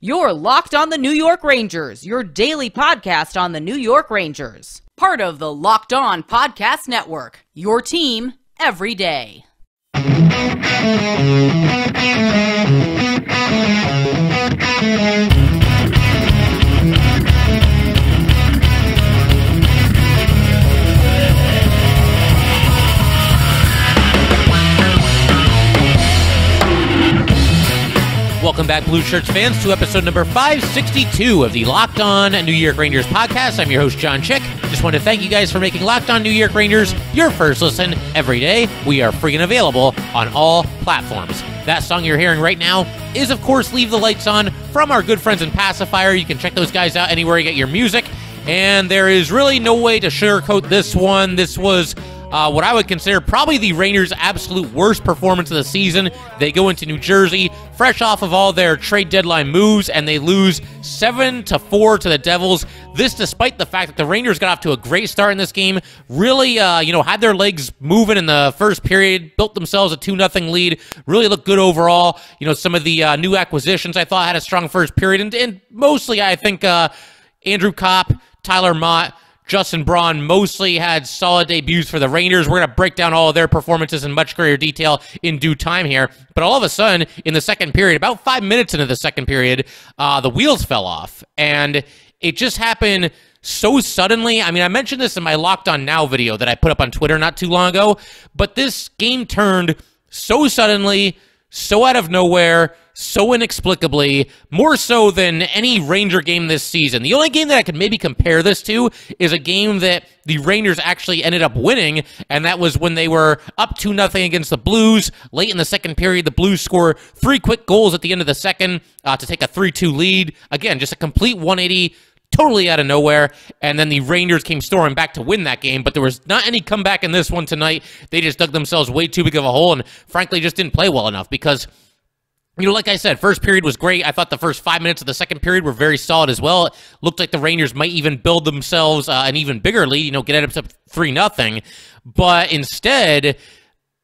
You're Locked on the New York Rangers, your daily podcast on the New York Rangers. Part of the Locked On Podcast Network, your team every day. Welcome back, Blue Shirts fans, to episode number 562 of the Locked On New York Rangers podcast. I'm your host, John Chick. Just want to thank you guys for making Locked On New York Rangers your first listen every day. We are free and available on all platforms. That song you're hearing right now is, of course, Leave the Lights On from our good friends in Passafire. You can check those guys out anywhere you get your music. And there is really no way to sugarcoat this one. This was what I would consider probably the Rangers' absolute worst performance of the season. They go into New Jersey fresh off of all their trade deadline moves, and they lose 7-4 to the Devils. This despite the fact that the Rangers got off to a great start in this game, really, had their legs moving in the first period, built themselves a 2-0 lead, really looked good overall. Some of the new acquisitions I thought had a strong first period, and mostly I think Andrew Copp, Tyler Mott, Justin Braun mostly had solid debuts for the Rangers. We're going to break down all of their performances in much greater detail in due time here. But all of a sudden, in the second period, about 5 minutes into the second period, the wheels fell off. And it just happened so suddenly. I mean, I mentioned this in my Locked On Now video that I put up on Twitter not too long ago. But this game turned so suddenly, so out of nowhere, so inexplicably, more so than any Ranger game this season. The only game that I could maybe compare this to is a game that the Rangers actually ended up winning, and that was when they were up 2-0 against the Blues. Late in the second period, the Blues score 3 quick goals at the end of the second to take a 3-2 lead. Again, just a complete 180, totally out of nowhere, and then the Rangers came storming back to win that game, but there was not any comeback in this one tonight. They just dug themselves way too big of a hole, and frankly just didn't play well enough because, like I said, first period was great. I thought the first 5 minutes of the second period were very solid as well. It looked like the Rangers might even build themselves an even bigger lead, get it up to 3-0, but instead,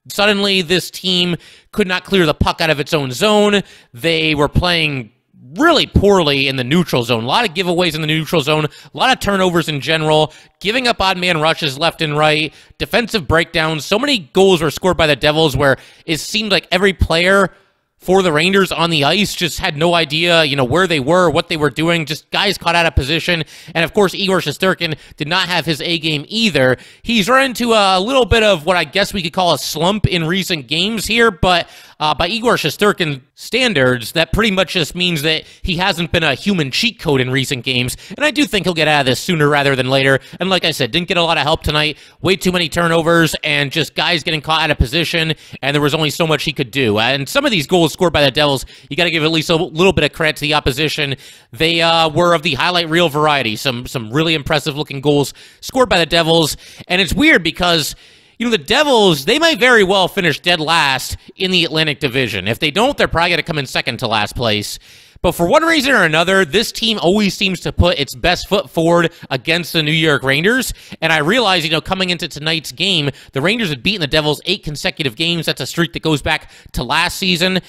suddenly this team could not clear the puck out of its own zone. They were playing really poorly in the neutral zone. A lot of giveaways in the neutral zone, a lot of turnovers in general, giving up odd man rushes left and right, defensive breakdowns. So many goals were scored by the Devils where it seemed like every player for the Rangers on the ice just had no idea, where they were, what they were doing, just guys caught out of position. And of course, Yegor Sharangovich did not have his A game either. He's run into a little bit of what I guess we could call a slump in recent games here, but by Yegor Sharangovich standards, that pretty much just means that he hasn't been a human cheat code in recent games, and I do think he'll get out of this sooner rather than later. And like I said, didn't get a lot of help tonight, way too many turnovers, and just guys getting caught out of position, and there was only so much he could do. And some of these goals scored by the Devils, you got to give at least a little bit of credit to the opposition. They were of the highlight reel variety, some really impressive-looking goals scored by the Devils, and it's weird because the Devils, they might very well finish dead last in the Atlantic Division. If they don't, they're probably going to come in second to last place. But for one reason or another, this team always seems to put its best foot forward against the New York Rangers. And I realize, coming into tonight's game, the Rangers had beaten the Devils 8 consecutive games. That's a streak that goes back to last season.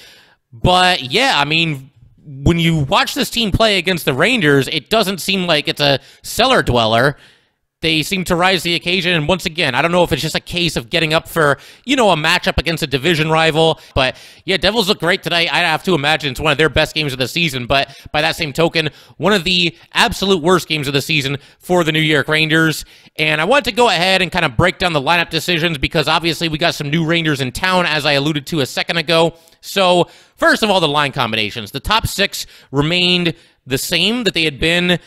But yeah, I mean, when you watch this team play against the Rangers, it doesn't seem like it's a cellar dweller. They seem to rise to the occasion, and once again, I don't know if it's just a case of getting up for, a matchup against a division rival, but yeah, Devils look great tonight. I have to imagine it's one of their best games of the season, but by that same token, one of the absolute worst games of the season for the New York Rangers, and I wanted to go ahead and kind of break down the lineup decisions because obviously we got some new Rangers in town, as I alluded to a second ago. So, first of all, the line combinations. The top 6 remained the same that they had been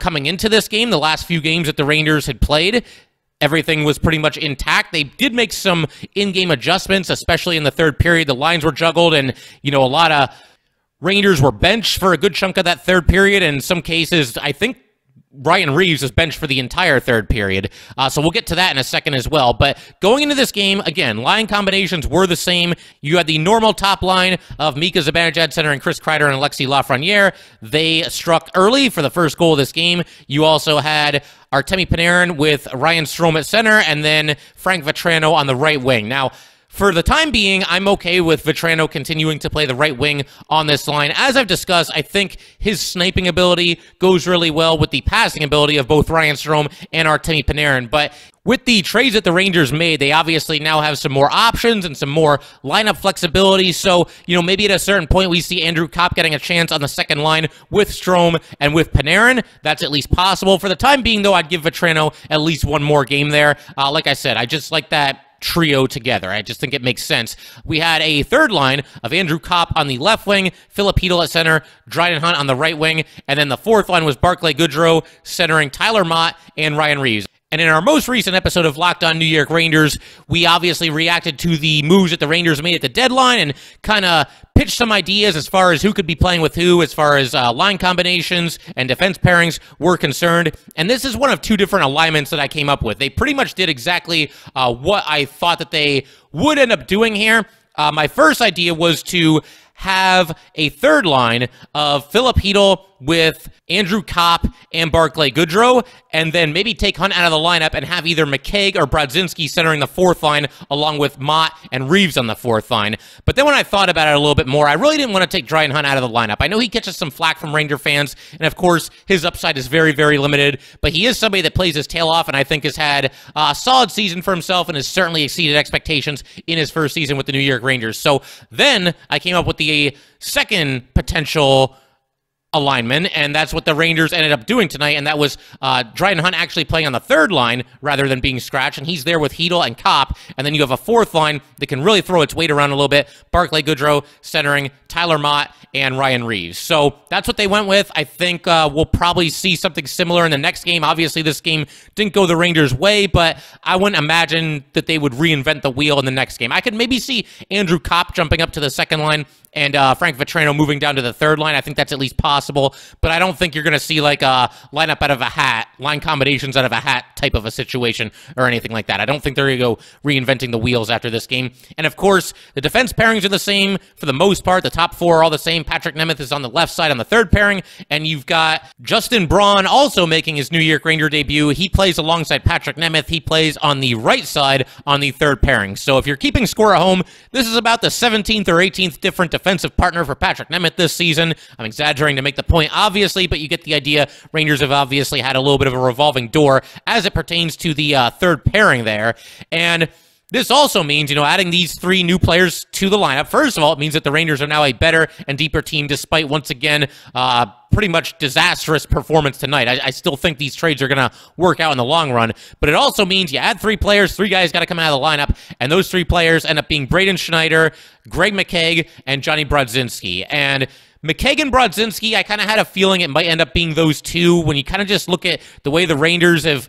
coming into this game, the last few games that the Rangers had played. Everything was pretty much intact. They did make some in-game adjustments, especially in the third period. The lines were juggled, and, a lot of Rangers were benched for a good chunk of that third period. In some cases, I think Ryan Reaves was benched for the entire third period. So we'll get to that in a second as well. But going into this game, again, line combinations were the same. You had the normal top line of Mika Zibanejad, center, and Chris Kreider and Alexis Lafreniere. They struck early for the first goal of this game. You also had Artemi Panarin with Ryan Strome at center, and then Frank Vatrano on the right wing. Now, For the time being, I'm okay with Vatrano continuing to play the right wing on this line. As I've discussed, I think his sniping ability goes really well with the passing ability of both Ryan Strome and Artemi Panarin. But with the trades that the Rangers made, they obviously now have some more options and some more lineup flexibility. So, maybe at a certain point we see Andrew Copp getting a chance on the second line with Strome and with Panarin. That's at least possible. For the time being, though, I'd give Vatrano at least one more game there. Like I said, I just like that trio together. I just think it makes sense. We had a third line of Andrew Copp on the left wing, Filip Chytil at center, Dryden Hunt on the right wing, and then the fourth line was Barclay Goodrow centering Tyler Mott and Ryan Reaves. And in our most recent episode of Locked On New York Rangers, we obviously reacted to the moves that the Rangers made at the deadline and kind of pitched some ideas as far as who could be playing with who, as far as line combinations and defense pairings were concerned. And this is one of two different alignments that I came up with. They pretty much did exactly what I thought that they would end up doing here. My first idea was to have a third line of Filip Chytil with Andrew Copp and Barclay Goodrow, and then maybe take Hunt out of the lineup and have either McKegg or Brodzinski centering the fourth line, along with Mott and Reaves on the fourth line. But then when I thought about it a little bit more, I really didn't want to take Dryden Hunt out of the lineup. I know he catches some flack from Ranger fans, and of course, his upside is very, very limited, but he is somebody that plays his tail off, and I think has had a solid season for himself and has certainly exceeded expectations in his first season with the New York Rangers. So then I came up with the second potential alignment, and that's what the Rangers ended up doing tonight, and that was Dryden Hunt actually playing on the third line rather than being scratched, and he's there with Chytil and Copp, and then you have a fourth line that can really throw its weight around a little bit, Barclay Goodrow centering Tyler Mott and Ryan Reaves. So that's what they went with. I think we'll probably see something similar in the next game. Obviously, this game didn't go the Rangers' way, but I wouldn't imagine that they would reinvent the wheel in the next game. I could maybe see Andrew Copp jumping up to the second line and Frank Vatrano moving down to the third line. I think that's at least possible, but I don't think you're going to see like a lineup out of a hat, line combinations out of a hat type of a situation or anything like that. I don't think they're going to go reinventing the wheels after this game. And of course, the defense pairings are the same for the most part. The top four are all the same. Patrick Nemeth is on the left side on the third pairing, and you've got Justin Braun also making his New York Ranger debut. He plays alongside Patrick Nemeth. He plays on the right side on the third pairing. So if you're keeping score at home, this is about the 17th or 18th different defensive partner for Patrick Nemeth this season. I'm exaggerating to make the point, obviously, but you get the idea. Rangers have obviously had a little bit of a revolving door as it pertains to the third pairing there. And this also means, adding these three new players to the lineup. First of all, it means that the Rangers are now a better and deeper team, despite, once again, pretty much disastrous performance tonight. I still think these trades are going to work out in the long run, but it also means you add three players, three guys got to come out of the lineup, and those three players end up being Braden Schneider, Greg McKegg, and Johnny Brodzinski. And McKegg and Brodzinski, I kind of had a feeling it might end up being those two when you kind of just look at the way the Rangers have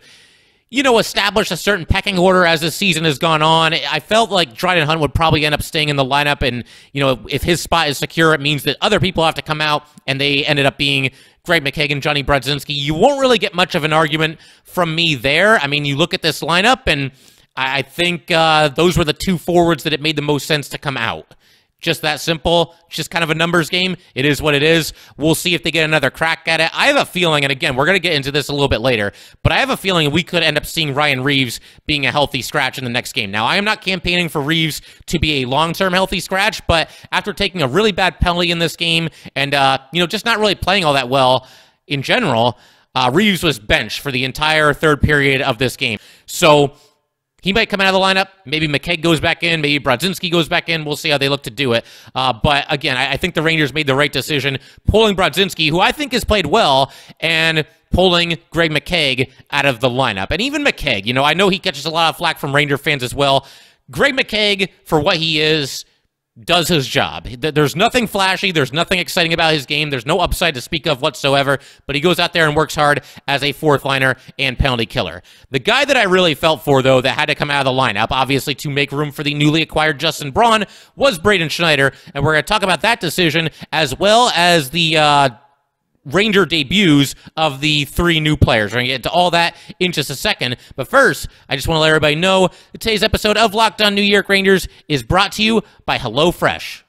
established a certain pecking order as the season has gone on. I felt like Dryden Hunt would probably end up staying in the lineup, and, if his spot is secure, it means that other people have to come out, and they ended up being Greg McKegg and Johnny Brodzinski. You won't really get much of an argument from me there. I mean, you look at this lineup, and I think those were the two forwards that it made the most sense to come out. Just that simple. It's just kind of a numbers game. It is what it is. We'll see if they get another crack at it. I have a feeling, and again, we're going to get into this a little bit later, but I have a feeling we could end up seeing Ryan Reaves being a healthy scratch in the next game. Now, I am not campaigning for Reaves to be a long-term healthy scratch, but after taking a really bad penalty in this game and, just not really playing all that well in general, Reaves was benched for the entire third period of this game. So he might come out of the lineup. Maybe McKegg goes back in. Maybe Brodzinski goes back in. We'll see how they look to do it. But again, I think the Rangers made the right decision pulling Brodzinski, who I think has played well, and pulling Greg McKegg out of the lineup. And even McKegg, I know he catches a lot of flack from Ranger fans as well. Greg McKegg, for what he is, does his job. There's nothing flashy. There's nothing exciting about his game. There's no upside to speak of whatsoever, but he goes out there and works hard as a fourth liner and penalty killer. The guy that I really felt for, though, that had to come out of the lineup, obviously to make room for the newly acquired Justin Braun, was Braden Schneider, and we're going to talk about that decision as well as the Ranger debuts of the three new players. We're going to get to all that in just a second. But first, I just want to let everybody know that today's episode of Locked On New York Rangers is brought to you by HelloFresh.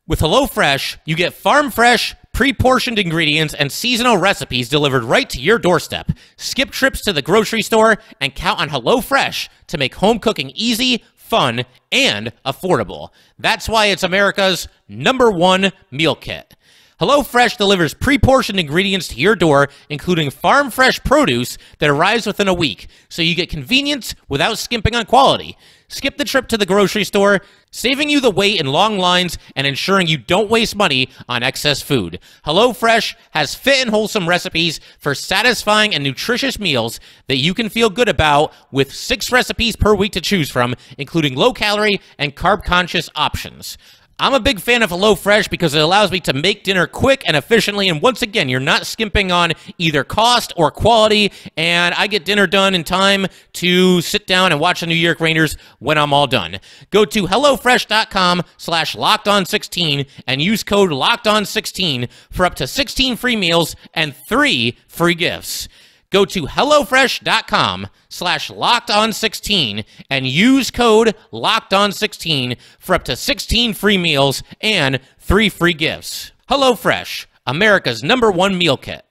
With HelloFresh, you get farm-fresh, pre-portioned ingredients and seasonal recipes delivered right to your doorstep. Skip trips to the grocery store and count on HelloFresh to make home cooking easy, fun, and affordable. That's why it's America's #1 meal kit. HelloFresh delivers pre-portioned ingredients to your door, including farm-fresh produce that arrives within a week, so you get convenience without skimping on quality. Skip the trip to the grocery store, saving you the wait in long lines and ensuring you don't waste money on excess food. HelloFresh has fit and wholesome recipes for satisfying and nutritious meals that you can feel good about, with 6 recipes per week to choose from, including low-calorie and carb-conscious options. I'm a big fan of HelloFresh because it allows me to make dinner quick and efficiently, and once again, you're not skimping on either cost or quality, and I get dinner done in time to sit down and watch the New York Rangers when I'm all done. Go to HelloFresh.com/LockedOn16 and use code LockedOn16 for up to 16 free meals and 3 free gifts. Go to HelloFresh.com/LockedOn16 and use code LockedOn16 for up to 16 free meals and 3 free gifts. HelloFresh, America's #1 meal kit.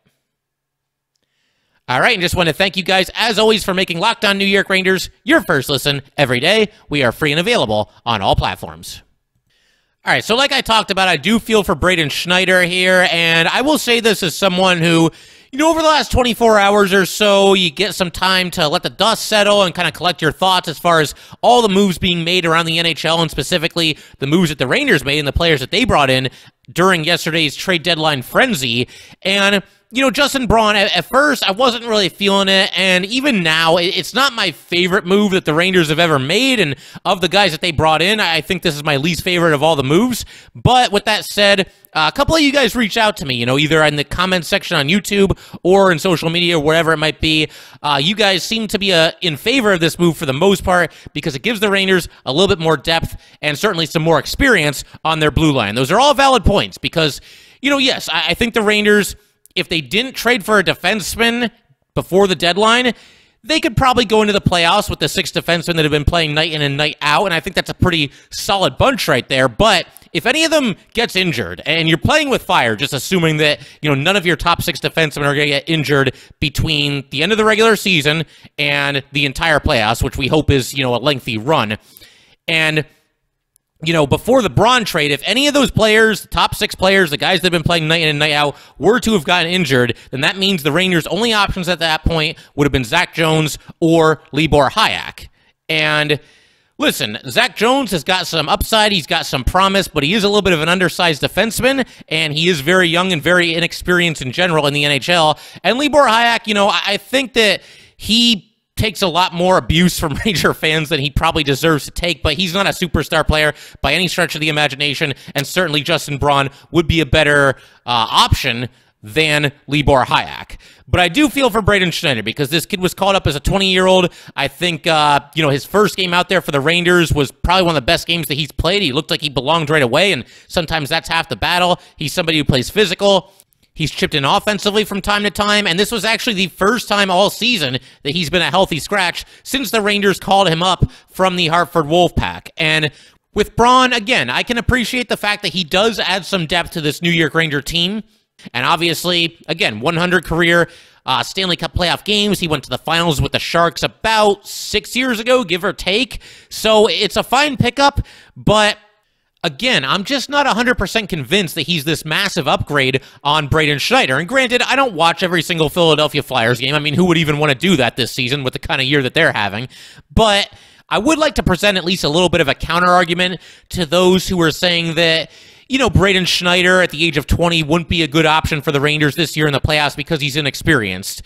All right, and just want to thank you guys, as always, for making Locked On New York Rangers your first listen every day. We are free and available on all platforms. All right, so like I talked about, I do feel for Braden Schneider here, and I will say this as someone who, over the last 24 hours or so, you get some time to let the dust settle and kind of collect your thoughts as far as all the moves being made around the NHL, and specifically the moves that the Rangers made and the players that they brought in during yesterday's trade deadline frenzy. And Justin Braun, at first, I wasn't really feeling it, and even now, it's not my favorite move that the Rangers have ever made, and of the guys that they brought in, I think this is my least favorite of all the moves. But with that said, a couple of you guys reached out to me, either in the comments section on YouTube or in social media, or whatever it might be. You guys seem to be in favor of this move for the most part, because it gives the Rangers a little bit more depth and certainly some more experience on their blue line. Those are all valid points, because, yes, I think the Rangers, if they didn't trade for a defenseman before the deadline, they could probably go into the playoffs with the 6 defensemen that have been playing night in and night out, and I think that's a pretty solid bunch right there. But if any of them gets injured, and you're playing with fire, just assuming that none of your top 6 defensemen are going to get injured between the end of the regular season and the entire playoffs, which we hope is a lengthy run, and before the Braun trade, if any of those players, the top 6 players, the guys that have been playing night in and night out, were to have gotten injured, then that means the Rangers' only options at that point would have been Zach Jones or Yegor Sharangovich. And listen, Zach Jones has got some upside, he's got some promise, but he is a little bit of an undersized defenseman, and he is very young and very inexperienced in general in the NHL. And Yegor Sharangovich, I think that he takes a lot more abuse from Ranger fans than he probably deserves to take, but he's not a superstar player by any stretch of the imagination, and certainly Justin Braun would be a better option than Yegor Sharangovich. But I do feel for Braden Schneider, because this kid was called up as a 20-year-old. I think, his first game out there for the Rangers was probably one of the best games that he's played. He looked like he belonged right away, and sometimes that's half the battle. He's somebody who plays physical. He's chipped in offensively from time to time, and this was actually the first time all season that he's been a healthy scratch since the Rangers called him up from the Hartford Wolfpack. And with Braun, again, I can appreciate the fact that he does add some depth to this New York Ranger team. And obviously, again, 100 career Stanley Cup playoff games. He went to the finals with the Sharks about 6 years ago, give or take. So it's a fine pickup, but again, I'm just not 100% convinced that he's this massive upgrade on Braden Schneider. And granted, I don't watch every single Philadelphia Flyers game. I mean, who would even want to do that this season with the kind of year that they're having? But I would like to present at least a little bit of a counter-argument to those who are saying that, Braden Schneider at the age of 20 wouldn't be a good option for the Rangers this year in the playoffs because he's inexperienced.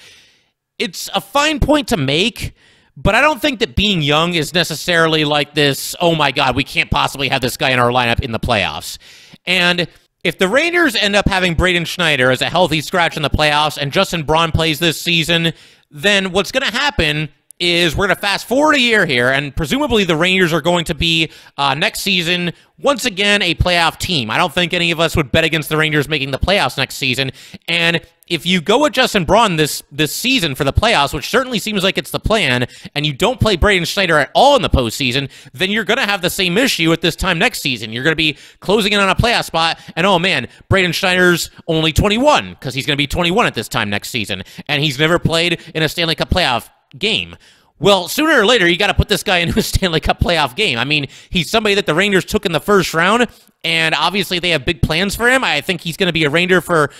It's a fine point to make, but I don't think that being young is necessarily like this, oh my God, we can't possibly have this guy in our lineup in the playoffs. And if the Rangers end up having Braden Schneider as a healthy scratch in the playoffs and Justin Braun plays this season, then what's going to happen is we're going to fast forward a year here, and presumably the Rangers are going to be, next season, once again, a playoff team. I don't think any of us would bet against the Rangers making the playoffs next season, and if you go with Justin Braun this season for the playoffs, which certainly seems like it's the plan, and you don't play Braden Schneider at all in the postseason, then you're going to have the same issue at this time next season. You're going to be closing in on a playoff spot, and oh man, Braden Schneider's only 21, because he's going to be 21 at this time next season, and he's never played in a Stanley Cup playoff game. Well, sooner or later, you got to put this guy into a Stanley Cup playoff game. I mean, he's somebody that the Rangers took in the first round, and obviously they have big plans for him. I think he's going to be a Ranger for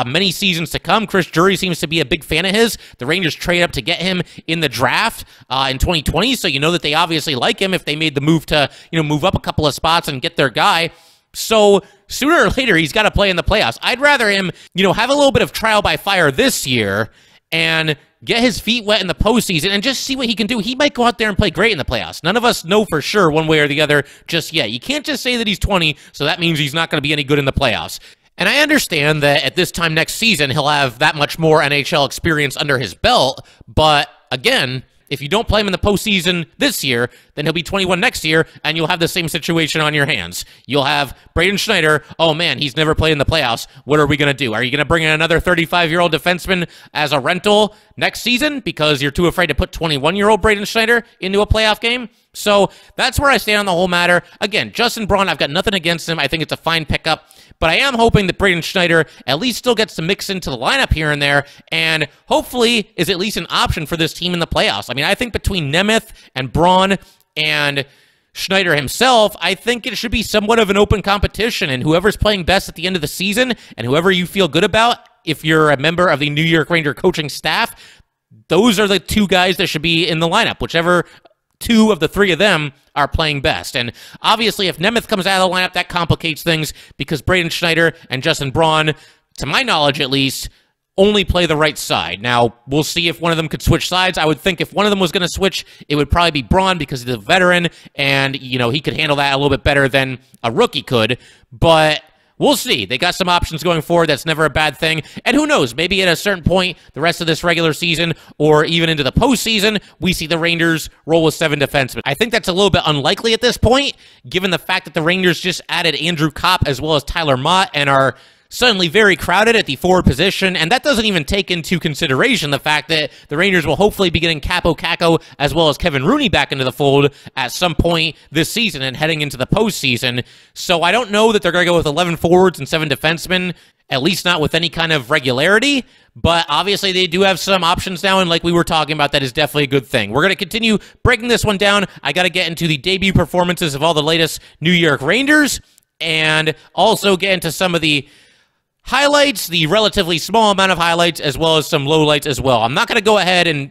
many seasons to come. Chris Drury seems to be a big fan of his. The Rangers trade up to get him in the draft in 2020, so you know that they obviously like him if they made the move to, move up a couple of spots and get their guy. So sooner or later, he's got to play in the playoffs. I'd rather him, have a little bit of trial by fire this year and get his feet wet in the postseason and just see what he can do. He might go out there and play great in the playoffs. None of us know for sure one way or the other just yet. You can't just say that he's 20, so that means he's not going to be any good in the playoffs. And I understand that at this time next season, he'll have that much more NHL experience under his belt, but again, if you don't play him in the postseason this year, then he'll be 21 next year, and you'll have the same situation on your hands. You'll have Braden Schneider, oh man, he's never played in the playoffs. What are we going to do? Are you going to bring in another 35-year-old defenseman as a rental next season because you're too afraid to put 21-year-old Braden Schneider into a playoff game? So that's where I stand on the whole matter. Again, Justin Braun, I've got nothing against him. I think it's a fine pickup. But I am hoping that Braden Schneider at least still gets to mix into the lineup here and there, and hopefully is at least an option for this team in the playoffs. I mean, I think between Nemeth and Braun and Schneider himself, I think it should be somewhat of an open competition, and whoever's playing best at the end of the season, and whoever you feel good about, if you're a member of the New York Ranger coaching staff, those are the two guys that should be in the lineup, whichever two of the three of them are playing best. And obviously, if Nemeth comes out of the lineup, that complicates things because Braden Schneider and Justin Braun, to my knowledge at least, only play the right side. Now, we'll see if one of them could switch sides. I would think if one of them was going to switch, it would probably be Braun because he's a veteran and, he could handle that a little bit better than a rookie could. But we'll see. They got some options going forward. That's never a bad thing. And who knows, maybe at a certain point, the rest of this regular season or even into the postseason, we see the Rangers roll with 7 defensemen. I think that's a little bit unlikely at this point, given the fact that the Rangers just added Andrew Copp as well as Tyler Mott and are suddenly very crowded at the forward position, and that doesn't even take into consideration the fact that the Rangers will hopefully be getting Capo Caco as well as Kevin Rooney back into the fold at some point this season and heading into the postseason. So I don't know that they're going to go with 11 forwards and 7 defensemen, at least not with any kind of regularity, but obviously they do have some options now, and like we were talking about, that is definitely a good thing. We're going to continue breaking this one down. I got to get into the debut performances of all the latest New York Rangers and also get into some of the highlights, the relatively small amount of highlights, as well as some lowlights as well. I'm not going to go ahead and,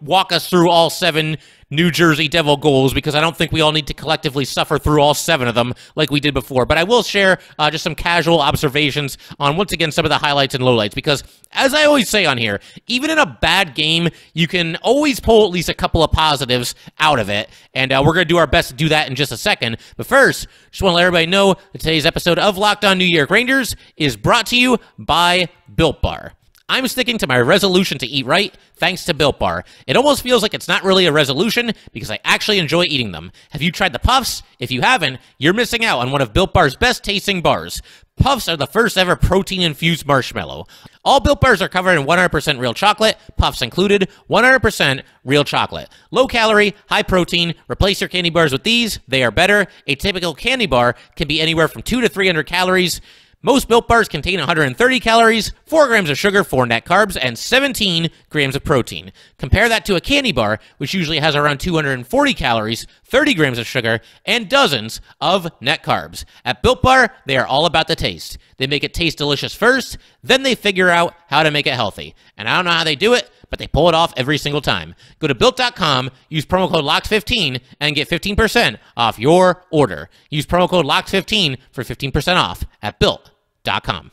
walk us through all 7 New Jersey Devil goals because I don't think we all need to collectively suffer through all 7 of them like we did before. But I will share just some casual observations on, once again, some of the highlights and lowlights because, as I always say on here, even in a bad game, you can always pull at least a couple of positives out of it. And we're going to do our best to do that in just a second. But first, just want to let everybody know that today's episode of Locked On New York Rangers is brought to you by Built Bar. I'm sticking to my resolution to eat right thanks to Built Bar. It almost feels like it's not really a resolution because I actually enjoy eating them. Have you tried the Puffs? If you haven't, you're missing out on one of Built Bar's best tasting bars. Puffs are the first ever protein-infused marshmallow. All Built Bars are covered in 100% real chocolate, Puffs included, 100% real chocolate. Low calorie, high protein, replace your candy bars with these, they are better. A typical candy bar can be anywhere from 200 to 300 calories. Most Built Bars contain 130 calories, 4 grams of sugar, 4 net carbs, and 17 grams of protein. Compare that to a candy bar, which usually has around 240 calories, 30 grams of sugar, and dozens of net carbs. At Built Bar, they are all about the taste. They make it taste delicious first, then they figure out how to make it healthy. And I don't know how they do it, but they pull it off every single time. Go to Built.com, use promo code LOCKED15, and get 15% off your order. Use promo code LOCKED15 for 15% off at Built.com.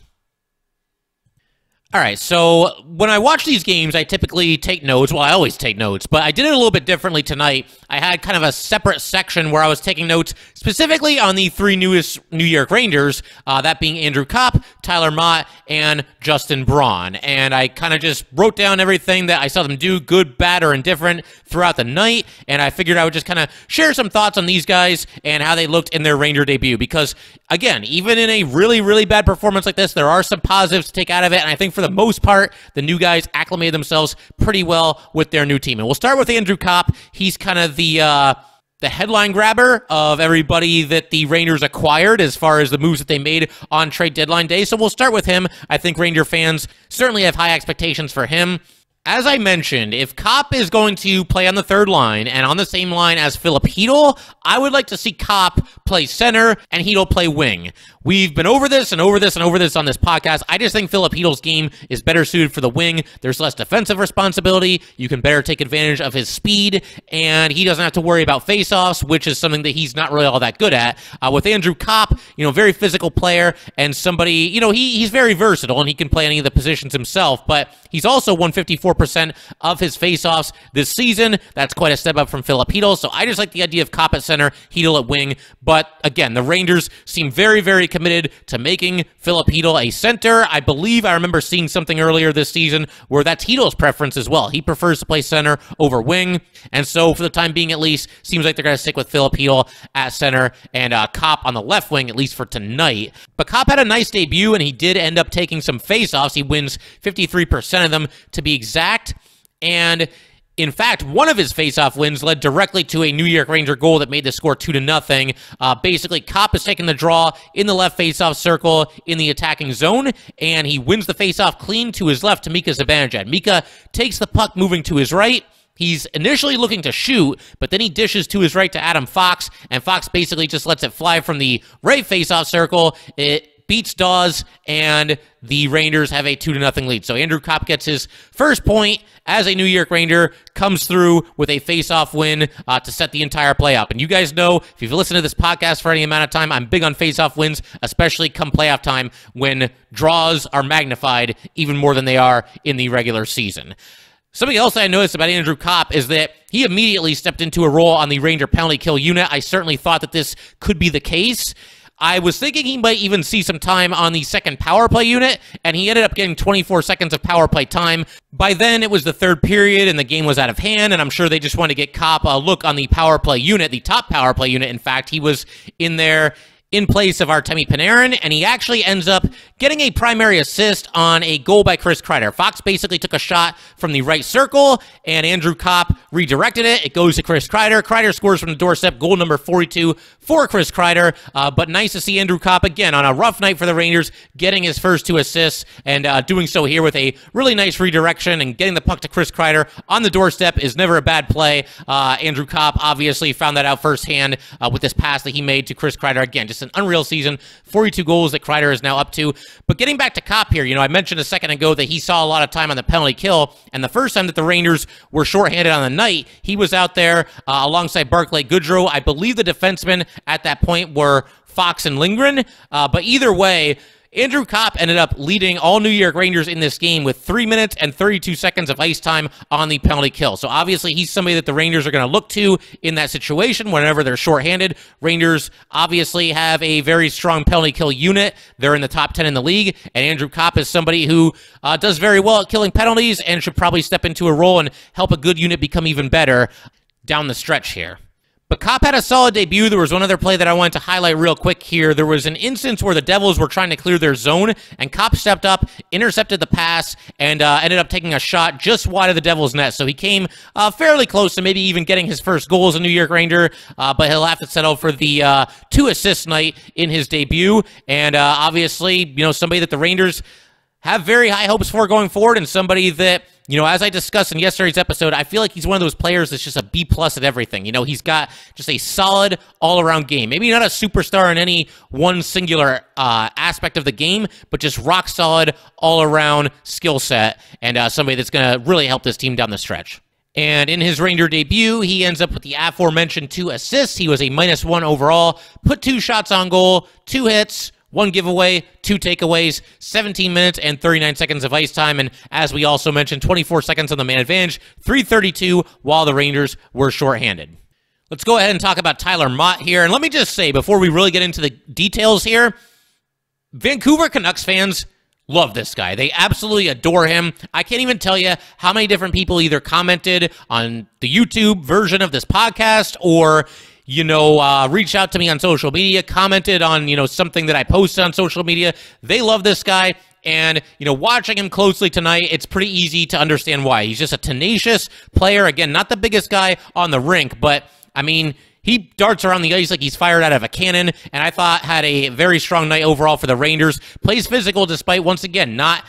All right, so when I watch these games, I typically take notes. Well, I always take notes, but I did it a little bit differently tonight. I had kind of a separate section where I was taking notes specifically on the 3 newest New York Rangers, that being Andrew Copp, Tyler Mott, and Justin Braun. And I kind of just wrote down everything that I saw them do, good, bad, or indifferent, throughout the night. And I figured I would just kind of share some thoughts on these guys and how they looked in their Ranger debut. Because, again, even in a really, really bad performance like this, there are some positives to take out of it. And I think for the most part, the new guys acclimated themselves pretty well with their new team. And we'll start with Andrew Copp. He's kind of the headline grabber of everybody that the Rangers acquired as far as the moves that they made on trade deadline day. So we'll start with him. I think Ranger fans certainly have high expectations for him. As I mentioned, if Copp is going to play on the third line and on the same line as Filip Chytil, I would like to see Copp play center and Chytil play wing. We've been over this and over this and over this on this podcast. I just think Filip Chytil's game is better suited for the wing. There's less defensive responsibility. You can better take advantage of his speed, and he doesn't have to worry about faceoffs, which is something that he's not really all that good at. With Andrew Copp, very physical player and somebody, he's very versatile and he can play any of the positions himself, but he's also won 54% of his faceoffs this season. That's quite a step up from Filip Chytil, so I just like the idea of Copp at center, Chytil at wing, but again, the Rangers seem very, very committed to making Filip Chytil a center. I believe I remember seeing something earlier this season where that's Chytil's preference as well. He prefers to play center over wing, and so for the time being at least, seems like they're going to stick with Filip Chytil at center and Copp on the left wing, at least for tonight. But Copp had a nice debut, and he did end up taking some faceoffs. He wins 53% of them, to be exact, and in fact, one of his faceoff wins led directly to a New York Ranger goal that made the score 2-0. Basically, Copp is taking the draw in the left faceoff circle in the attacking zone, and he wins the faceoff clean to his left to Mika Zibanejad. Mika takes the puck moving to his right. He's initially looking to shoot, but then he dishes to his right to Adam Fox, and Fox basically just lets it fly from the right faceoff circle. It beats Dawes, and the Rangers have a 2-0 lead. So Andrew Copp gets his first point as a New York Ranger, comes through with a face-off win to set the entire play up. And you guys know, if you've listened to this podcast for any amount of time, I'm big on face-off wins, especially come playoff time when draws are magnified even more than they are in the regular season. Something else I noticed about Andrew Copp is that he immediately stepped into a role on the Ranger penalty kill unit. I certainly thought that this could be the case. I was thinking he might even see some time on the second power play unit, and he ended up getting 24 seconds of power play time. By then, it was the third period, and the game was out of hand, and I'm sure they just wanted to get Copp a look on the power play unit, the top power play unit. In fact, he was in there in place of Artemi Panarin, and he actually ends up getting a primary assist on a goal by Chris Kreider. Fox basically took a shot from the right circle, and Andrew Copp redirected it. It goes to Chris Kreider. Kreider scores from the doorstep, goal number 42 for Chris Kreider, but nice to see Andrew Copp, again, on a rough night for the Rangers, getting his first 2 assists, and doing so here with a really nice redirection, and getting the puck to Chris Kreider on the doorstep is never a bad play. Andrew Copp obviously found that out firsthand with this pass that he made to Chris Kreider. Again, just an unreal season, 42 goals that Kreider is now up to. But getting back to Copp here, I mentioned a second ago that he saw a lot of time on the penalty kill, and the first time that the Rangers were shorthanded on the night, he was out there alongside Barclay Goodrow. I believe the defensemen at that point were Fox and Lindgren, but either way, Andrew Copp ended up leading all New York Rangers in this game with 3 minutes and 32 seconds of ice time on the penalty kill. So obviously he's somebody that the Rangers are going to look to in that situation whenever they're shorthanded. Rangers obviously have a very strong penalty kill unit. They're in the top 10 in the league, and Andrew Copp is somebody who does very well at killing penalties and should probably step into a role and help a good unit become even better down the stretch here. But Copp had a solid debut. There was one other play that I wanted to highlight real quick here. There was an instance where the Devils were trying to clear their zone, and Copp stepped up, intercepted the pass, and ended up taking a shot just wide of the Devils' net. So he came fairly close to maybe even getting his first goal as a New York Ranger, but he'll have to settle for the 2 assist night in his debut. And obviously, somebody that the Rangers have very high hopes for going forward, and somebody that, as I discussed in yesterday's episode, I feel like he's one of those players that's just a B+ at everything. He's got just a solid all-around game. Maybe not a superstar in any one singular aspect of the game, but just rock solid all-around skill set, and somebody that's going to really help this team down the stretch. And in his Ranger debut, he ends up with the aforementioned 2 assists. He was a -1 overall, put 2 shots on goal, 2 hits, 1 giveaway, 2 takeaways, 17 minutes and 39 seconds of ice time, and as we also mentioned, 24 seconds on the man advantage, 3:32 while the Rangers were shorthanded. Let's go ahead and talk about Tyler Mott here, and let me just say, before we really get into the details here, Vancouver Canucks fans love this guy. They absolutely adore him. I can't even tell you how many different people either commented on the YouTube version of this podcast or reached out to me on social media, commented on, something that I posted on social media. They love this guy, and, watching him closely tonight, it's pretty easy to understand why. He's just a tenacious player. Again, not the biggest guy on the rink, but, he darts around the ice like he's fired out of a cannon, and I thought had a very strong night overall for the Rangers. Plays physical despite, once again, not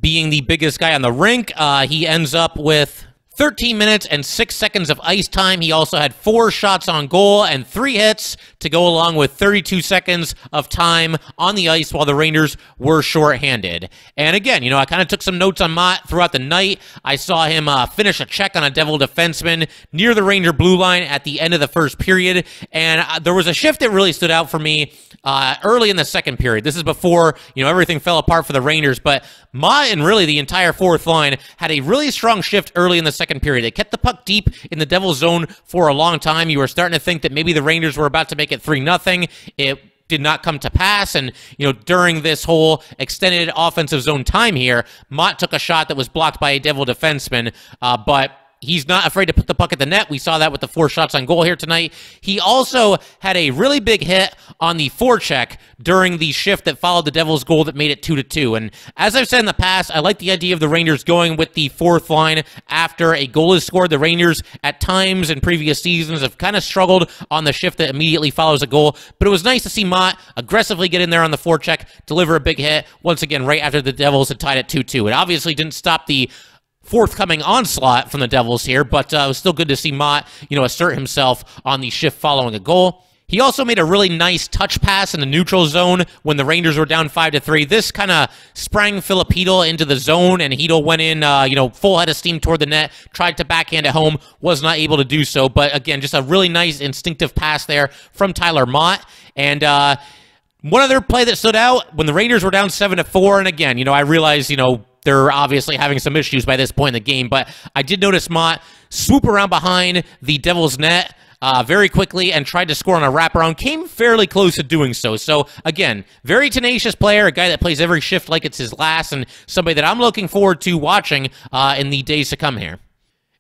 being the biggest guy on the rink. He ends up with 13 minutes and 6 seconds of ice time. He also had 4 shots on goal and 3 hits to go along with 32 seconds of time on the ice while the Rangers were shorthanded. And again, I kind of took some notes on Mott throughout the night. I saw him finish a check on a Devil defenseman near the Ranger blue line at the end of the first period. And there was a shift that really stood out for me early in the second period. This is before, everything fell apart for the Rangers, but Mott and really the entire fourth line had a really strong shift early in the second period. They kept the puck deep in the Devil's zone for a long time. You were starting to think that maybe the Rangers were about to make it 3-0. It did not come to pass, and during this whole extended offensive zone time here, Mott took a shot that was blocked by a Devil defenseman, but he's not afraid to put the puck at the net. We saw that with the 4 shots on goal here tonight. He also had a really big hit on the forecheck during the shift that followed the Devils' goal that made it 2-2. And as I've said in the past, I like the idea of the Rangers going with the fourth line after a goal is scored. The Rangers, at times in previous seasons, have kind of struggled on the shift that immediately follows a goal. But it was nice to see Mott aggressively get in there on the forecheck, deliver a big hit, once again, right after the Devils had tied it 2-2. It obviously didn't stop the forthcoming onslaught from the Devils here, but it was still good to see Mott, assert himself on the shift following a goal. He also made a really nice touch pass in the neutral zone when the Rangers were down 5-3. This kind of sprang Philip Hedl into the zone, and Hedl went in, full head of steam toward the net, tried to backhand it home, was not able to do so. But again, just a really nice instinctive pass there from Tyler Mott. And one other play that stood out when the Rangers were down 7-4, and again, I realize, they're obviously having some issues by this point in the game, but I did notice Mott swoop around behind the Devils' net very quickly and tried to score on a wraparound, came fairly close to doing so. So, again, very tenacious player, a guy that plays every shift like it's his last, and somebody that I'm looking forward to watching in the days to come here.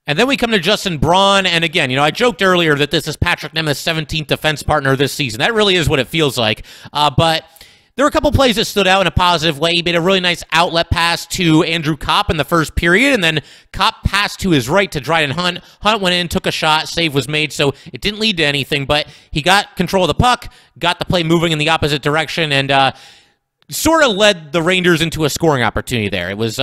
And then we come to Justin Braun, and again, I joked earlier that this is Patrick Nemeth's 17th defense partner this season. That really is what it feels like, but there were a couple plays that stood out in a positive way. He made a really nice outlet pass to Andrew Copp in the first period, and then Copp passed to his right to Dryden Hunt. Hunt went in, took a shot, save was made, so it didn't lead to anything, but he got control of the puck, got the play moving in the opposite direction, and sort of led the Rangers into a scoring opportunity there. It was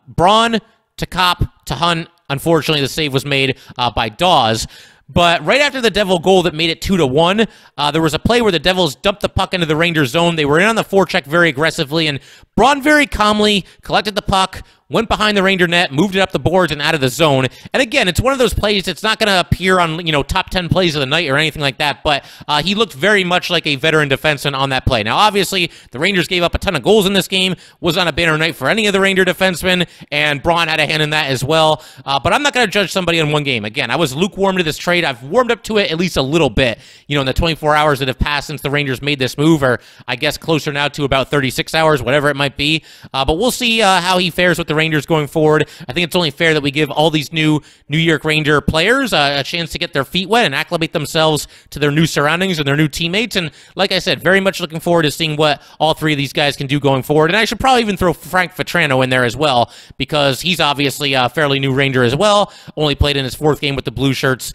Braun to Copp to Hunt. Unfortunately, the save was made by Dawes. But right after the Devil goal that made it 2-1, there was a play where the Devils dumped the puck into the Rangers zone. They were in on the forecheck very aggressively, and Braun very calmly collected the puck, went behind the Ranger net, moved it up the boards and out of the zone. And again, it's one of those plays that's not going to appear on, top 10 plays of the night or anything like that, but he looked very much like a veteran defenseman on that play. Now, obviously, the Rangers gave up a ton of goals in this game, was on a banner night for any of the Ranger defensemen, and Braun had a hand in that as well. But I'm not going to judge somebody in one game. Again, I was lukewarm to this trade. I've warmed up to it at least a little bit, in the 24 hours that have passed since the Rangers made this move, or I guess closer now to about 36 hours, whatever it might be. But we'll see how he fares with the Rangers going forward. I think it's only fair that we give all these new New York Ranger players a chance to get their feet wet and acclimate themselves to their new surroundings and their new teammates. And like I said, very much looking forward to seeing what all three of these guys can do going forward. And I should probably even throw Frank Vetrano in there as well, because he's obviously a fairly new Ranger as well. Only played in his 4th game with the Blue Shirts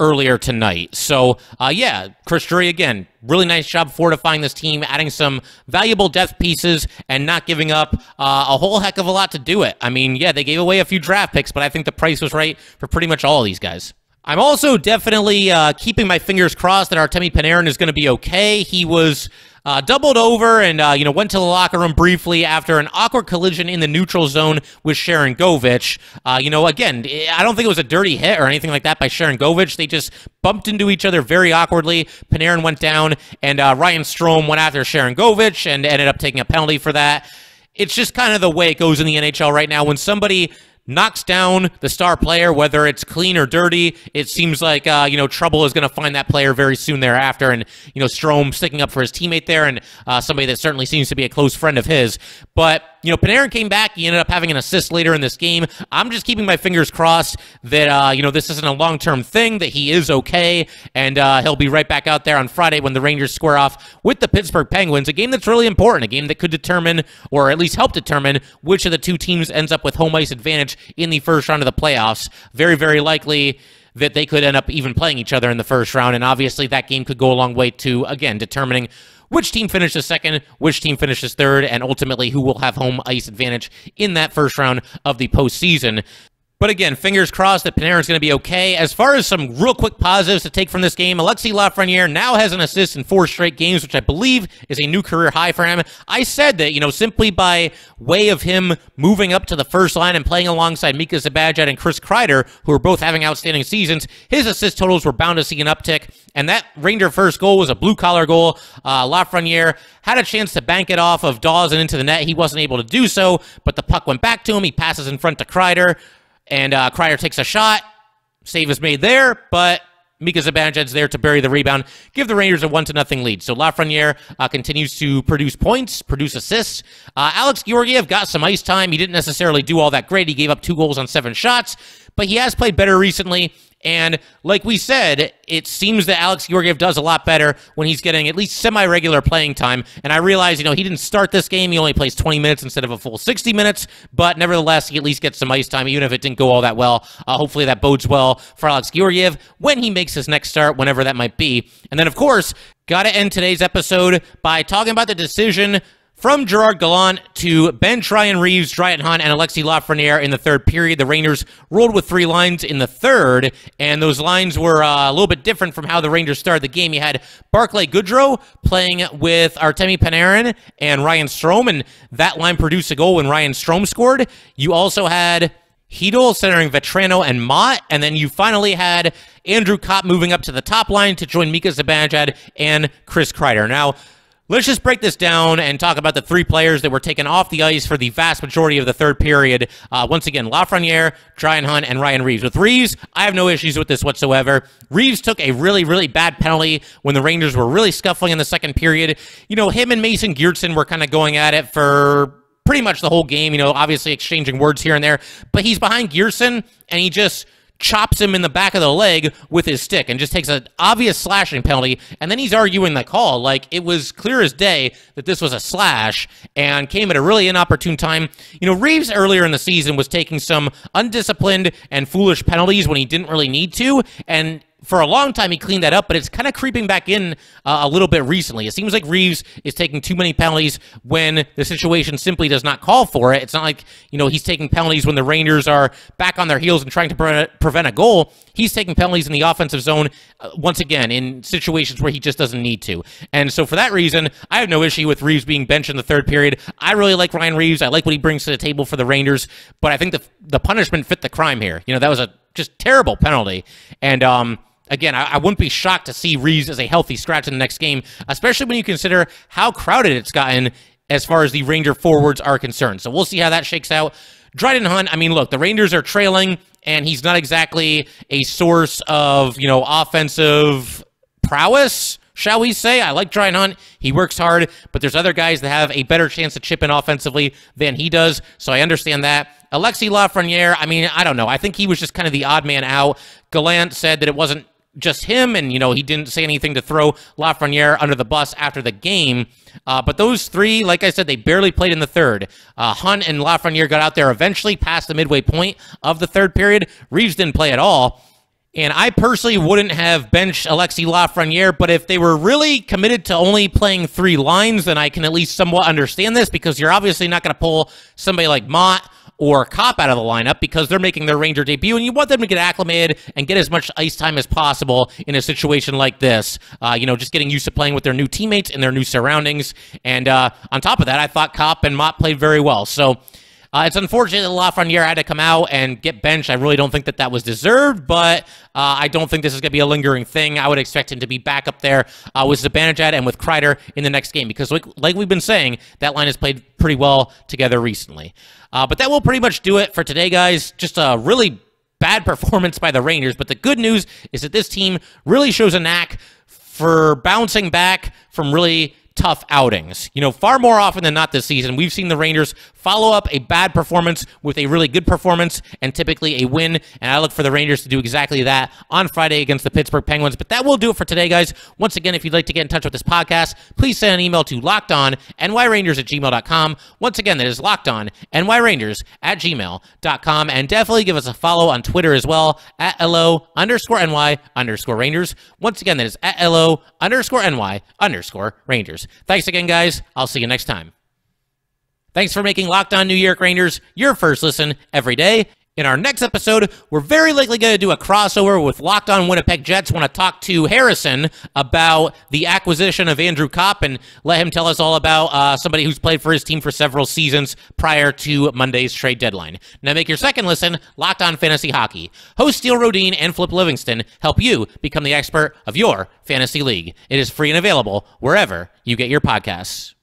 earlier tonight. So, yeah, Chris Drury, again, really nice job fortifying this team, adding some valuable depth pieces, and not giving up a whole heck of a lot to do it. I mean, yeah, they gave away a few draft picks, but I think the price was right for pretty much all of these guys. I'm also definitely keeping my fingers crossed that Artemi Panarin is going to be okay. He was doubled over and, went to the locker room briefly after an awkward collision in the neutral zone with Sharangovich. Again, I don't think it was a dirty hit or anything like that by Sharangovich. They just bumped into each other very awkwardly. Panarin went down, and Ryan Strome went after Sharangovich and ended up taking a penalty for that. It's just kind of the way it goes in the NHL right now. When somebody knocks down the star player, whether it's clean or dirty, it seems like, trouble is going to find that player very soon thereafter. And, Strome sticking up for his teammate there, and somebody that certainly seems to be a close friend of his. But, Panarin came back. He ended up having an assist later in this game. I'm just keeping my fingers crossed that, this isn't a long-term thing, that he is okay, and he'll be right back out there on Friday when the Rangers square off with the Pittsburgh Penguins, a game that's really important, a game that could determine, or at least help determine, which of the two teams ends up with home ice advantage in the first round of the playoffs. Very, very likely that they could end up even playing each other in the first round, and obviously that game could go a long way to, again, determining which team finishes second, which team finishes third, and ultimately who will have home ice advantage in that first round of the postseason. But again, fingers crossed that Panarin's going to be okay. As far as some real quick positives to take from this game, Alexis Lafreniere now has an assist in 4 straight games, which I believe is a new career high for him. I said that, simply by way of him moving up to the first line and playing alongside Mika Zibanejad and Chris Kreider, who are both having outstanding seasons, his assist totals were bound to see an uptick. And that Ranger first goal was a blue-collar goal. Lafreniere had a chance to bank it off of Dawes and into the net. He wasn't able to do so, but the puck went back to him. He passes in front to Kreider. And Kreider takes a shot. Save is made there, but Mika Zibanejad's there to bury the rebound, give the Rangers a 1-0 lead. So Lafreniere continues to produce points, produce assists. Alex Georgiev got some ice time. He didn't necessarily do all that great. He gave up 2 goals on 7 shots, but he has played better recently. And like we said, it seems that Alex Georgiev does a lot better when he's getting at least semi-regular playing time. And I realize, he didn't start this game. He only plays 20 minutes instead of a full 60 minutes. But nevertheless, he at least gets some ice time, even if it didn't go all that well. Hopefully that bodes well for Alex Georgiev when he makes his next start, whenever that might be. And then, of course, got to end today's episode by talking about the decision from Gerard Gallant to bench Ryan Reaves, Dryden, and Alexis Lafreniere in the third period. The Rangers rolled with 3 lines in the third, and those lines were a little bit different from how the Rangers started the game. You had Barclay Goodrow playing with Artemi Panarin and Ryan Strome, and that line produced a goal when Ryan Strome scored. You also had Hedl centering Vetrano and Mott, and then you finally had Andrew Copp moving up to the top line to join Mika Zibanejad and Chris Kreider. Now, let's just break this down and talk about the 3 players that were taken off the ice for the vast majority of the third period. Once again, Lafreniere, Dryden, and Ryan Reaves. With Reaves, I have no issues with this whatsoever. Reaves took a really, really bad penalty when the Rangers were really scuffling in the second period. Him and Mason Geertsen were kind of going at it for pretty much the whole game, obviously exchanging words here and there. But he's behind Geertsen, and he just chops him in the back of the leg with his stick and just takes an obvious slashing penalty, and then he's arguing the call. Like, it was clear as day that this was a slash and came at a really inopportune time. Reaves earlier in the season was taking some undisciplined and foolish penalties when he didn't really need to, and for a long time, he cleaned that up, but it's kind of creeping back in a little bit recently. It seems like Reaves is taking too many penalties when the situation simply does not call for it. It's not like, he's taking penalties when the Rangers are back on their heels and trying to prevent a goal. He's taking penalties in the offensive zone, once again, in situations where he just doesn't need to. And so for that reason, I have no issue with Reaves being benched in the third period. I really like Ryan Reaves. I like what he brings to the table for the Rangers, but I think the punishment fit the crime here. That was a just terrible penalty. And, again, I wouldn't be shocked to see Reaves as a healthy scratch in the next game, especially when you consider how crowded it's gotten as far as the Ranger forwards are concerned. So we'll see how that shakes out. Dryden, look, the Rangers are trailing, and he's not exactly a source of, offensive prowess, shall we say. I like Dryden. He works hard, but there's other guys that have a better chance to chip in offensively than he does, so I understand that. Alexis Lafreniere, I don't know. I think he was just kind of the odd man out. Gallant said that it wasn't just him, and, he didn't say anything to throw Lafreniere under the bus after the game. But those 3, like I said, they barely played in the third. Hunt and Lafreniere got out there eventually past the midway point of the third period. Reaves didn't play at all. And I personally wouldn't have benched Alexis Lafreniere, but if they were really committed to only playing 3 lines, then I can at least somewhat understand this, because you're obviously not going to pull somebody like Mott or Copp out of the lineup because they're making their Ranger debut, and you want them to get acclimated and get as much ice time as possible in a situation like this. Just getting used to playing with their new teammates and their new surroundings. And on top of that, I thought Copp and Mott played very well. So it's unfortunate that Lafreniere had to come out and get benched. I really don't think that was deserved, but I don't think this is going to be a lingering thing. I would expect him to be back up there with Zibanejad and with Kreider in the next game, because like we've been saying, that line has played pretty well together recently. But that will pretty much do it for today, guys. Just a really bad performance by the Rangers, but the good news is that this team really shows a knack for bouncing back from really tough outings. Far more often than not this season, we've seen the Rangers follow up a bad performance with a really good performance and typically a win, and I look for the Rangers to do exactly that on Friday against the Pittsburgh Penguins. But that will do it for today, guys. Once again, if you'd like to get in touch with this podcast, please send an email to lockedonnyrangers@gmail.com. Once again, that is lockedonnyrangers@gmail.com, and definitely give us a follow on Twitter as well, at LO_NY_Rangers. Once again, that is at LO_NY_Rangers. Thanks again, guys. I'll see you next time. Thanks for making Locked On New York Rangers your first listen every day. In our next episode, we're very likely going to do a crossover with Locked On Winnipeg Jets. Want to talk to Harrison about the acquisition of Andrew Copp and let him tell us all about somebody who's played for his team for several seasons prior to Monday's trade deadline. Now make your second listen Locked On Fantasy Hockey. Hosts Steele Rodine and Flip Livingston help you become the expert of your fantasy league. It is free and available wherever you get your podcasts.